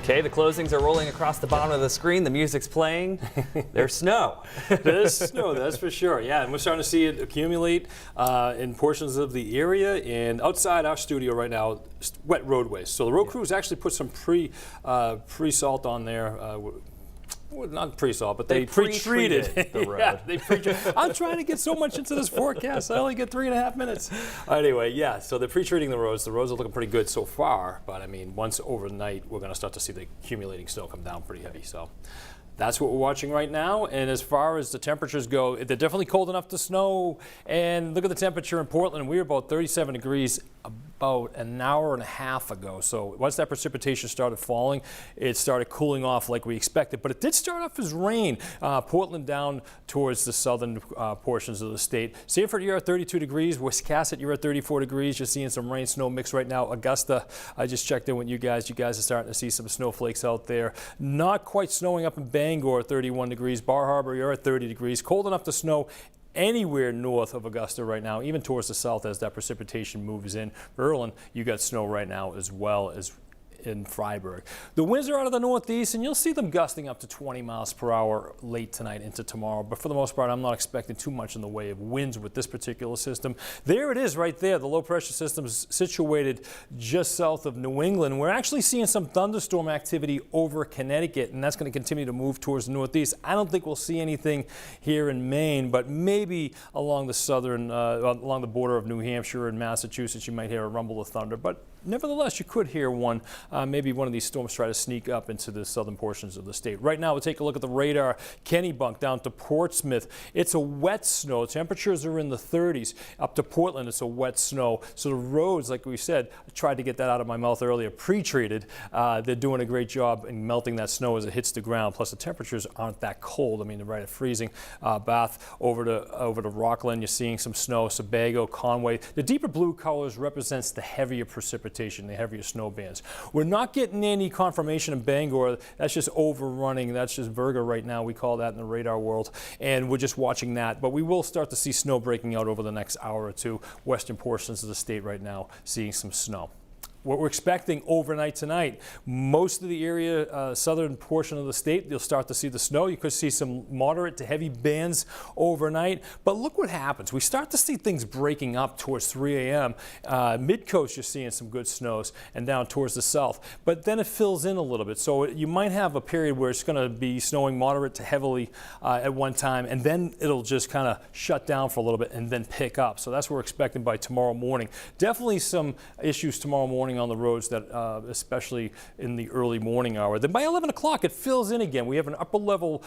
Okay, the closings are rolling across the bottom of the screen. The music's playing. There's snow. There's snow, that's for sure. Yeah, and we're starting to see it accumulate in portions of the area and outside our studio right now, wet roadways. So the road crews actually put some pre-salt on there. Well, not pre-salt, but they pre-treated the road. Yeah, they pre-treated. I'm trying to get so much into this forecast. I only get 3.5 minutes. Anyway, yeah, so they're pre-treating the roads. The roads are looking pretty good so far, but I mean, once overnight, we're going to start to see the accumulating snow come down pretty heavy. So that's what we're watching right now. And as far as the temperatures go, they're definitely cold enough to snow. And look at the temperature in Portland. We were about 37 degrees about an hour and a half ago. So once that precipitation started falling, it started cooling off like we expected. But it did start off as rain. Portland down towards the southern portions of the state. Sanford, you're at 32 degrees. Wiscasset, you're at 34 degrees. You're seeing some rain snow mix right now. Augusta, I just checked in with you guys. You guys are starting to see some snowflakes out there. Not quite snowing up in Bangor, 31 degrees. Bar Harbor, you're at 30 degrees. Cold enough to snow anywhere north of Augusta right now, even towards the south as that precipitation moves in. Berlin, you got snow right now as well as in Freiburg. The winds are out of the northeast, and you'll see them gusting up to 20 miles per hour late tonight into tomorrow. But for the most part, I'm not expecting too much in the way of winds with this particular system. There it is right there. The low pressure system is situated just south of New England. We're actually seeing some thunderstorm activity over Connecticut, and that's going to continue to move towards the northeast. I don't think we'll see anything here in Maine, but maybe along the southern, along the border of New Hampshire and Massachusetts, you might hear a rumble of thunder. But nevertheless, you could hear one. Maybe one of these storms try to sneak up into the southern portions of the state. Right now, we'll take a look at the radar. Kennebunk down to Portsmouth. It's a wet snow. Temperatures are in the 30s. Up to Portland, it's a wet snow. So the roads, like we said, I tried to get that out of my mouth earlier, pre-treated. They're doing a great job in melting that snow as it hits the ground. Plus, the temperatures aren't that cold. I mean, they're right at freezing. Bath over to Rockland, you're seeing some snow. Sebago, Conway. The deeper blue colors represents the heavier precipitation, the heavier snow bands. We're not getting any confirmation in Bangor. That's just overrunning. That's just Virga right now. We call that in the radar world. And we're just watching that. But we will start to see snow breaking out over the next hour or two. Western portions of the state right now seeing some snow. What we're expecting overnight tonight, most of the area, southern portion of the state, you'll start to see the snow. You could see some moderate to heavy bands overnight. But look what happens. We start to see things breaking up towards 3 a.m. Mid-coast, you're seeing some good snows and down towards the south. But then it fills in a little bit. So you might have a period where it's going to be snowing moderate to heavily at one time, and then it'll just kind of shut down for a little bit and then pick up. So that's what we're expecting by tomorrow morning. Definitely some issues tomorrow morning on the roads, that especially in the early morning hour. Then by 11 o'clock it fills in again. We have an upper level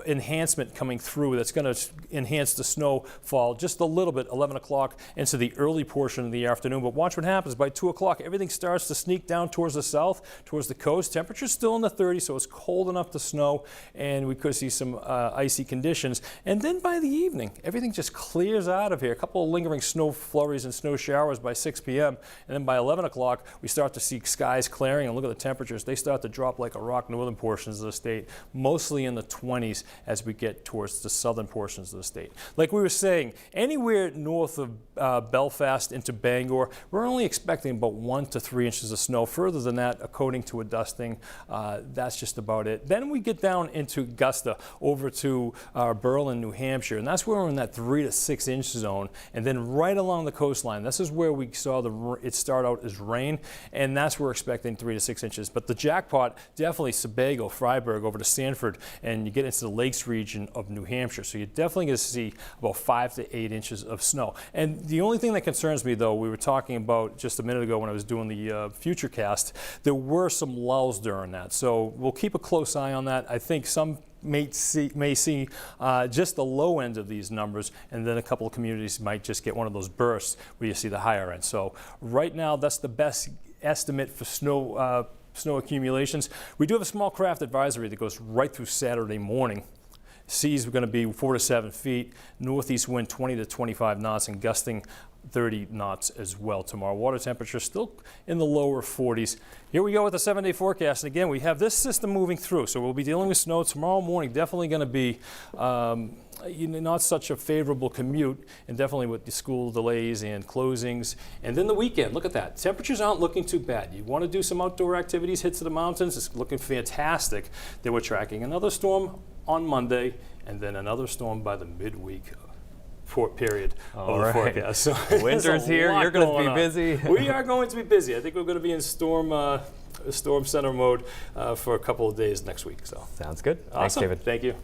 enhancement coming through that's going to enhance the snowfall just a little bit, 11 o'clock into the early portion of the afternoon. But watch what happens. By 2 o'clock, everything starts to sneak down towards the south, towards the coast. Temperature's still in the 30s, so it's cold enough to snow, and we could see some icy conditions. And then by the evening, everything just clears out of here. A couple of lingering snow flurries and snow showers by 6 p.m. And then by 11 o'clock, we start to see skies clearing. And look at the temperatures. They start to drop like a rock northern portions of the state, mostly in the 20s as we get towards the southern portions of the state. Like we were saying, anywhere north of Belfast into Bangor, we're only expecting about 1 to 3 inches of snow. Further than that, according to a dusting, that's just about it. Then we get down into Augusta, over to Berlin, New Hampshire, and that's where we're in that 3 to 6 inch zone. And then right along the coastline, this is where we saw it start out as rain, and that's where we're expecting 3 to 6 inches. But the jackpot, definitely Sebago, Freiburg, over to Sanford, and you get into the lakes region of New Hampshire. So you're definitely going to see about 5 to 8 inches of snow. And the only thing that concerns me, though, we were talking about just a minute ago when I was doing the Futurecast, there were some lulls during that. So we'll keep a close eye on that. I think some may see just the low end of these numbers, and then a couple of communities might just get one of those bursts where you see the higher end. So right now, that's the best estimate for snow accumulations. We do have a small craft advisory that goes right through Saturday morning. Seas are going to be 4 to 7 feet. Northeast wind 20 to 25 knots and gusting 30 knots as well tomorrow. Water temperature still in the lower 40s. Here we go with the 7-day forecast. And again, we have this system moving through, so we'll be dealing with snow tomorrow morning. Definitely going to be not such a favorable commute, and definitely with the school delays and closings. And then the weekend, look at that. Temperatures aren't looking too bad. You want to do some outdoor activities, hit to the mountains. It's looking fantastic. They were tracking another storm on Monday, and then another storm by the midweek period of the forecast. So winter's here. You're going to be busy. We are going to be busy. I think we're going to be in storm center mode for a couple of days next week. So sounds good. Awesome. Thanks, David. Thank you.